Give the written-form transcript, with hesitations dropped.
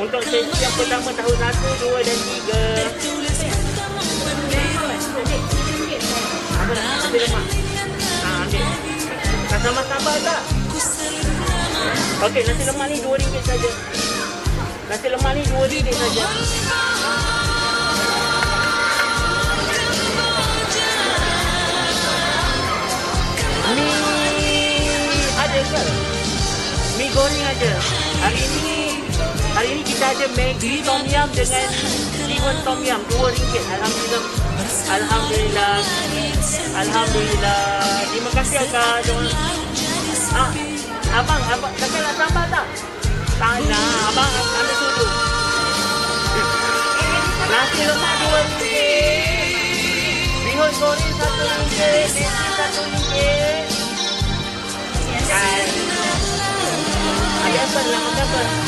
Untuk sesi yang pertama tahu 1, 2 dan 3. Apa nasi lemak? Ambil. Nak tambah tak? Okey, nasi lemak ni RM2 saja. Nasi lemak ni RM2 saja. Mi ada ke? Mi goreng ada. Hari ini kita ada Maggi Tom Yum dengan Liwet Tom Yum RM2. Alhamdulillah. Terima kasih Akak. Abang kakak nak tambah tak? Tak nak. Abang ambil sudu. Nasi lemak RM2. Bihun goreng RM1. Nasi RM1. Biasa lah macam apa?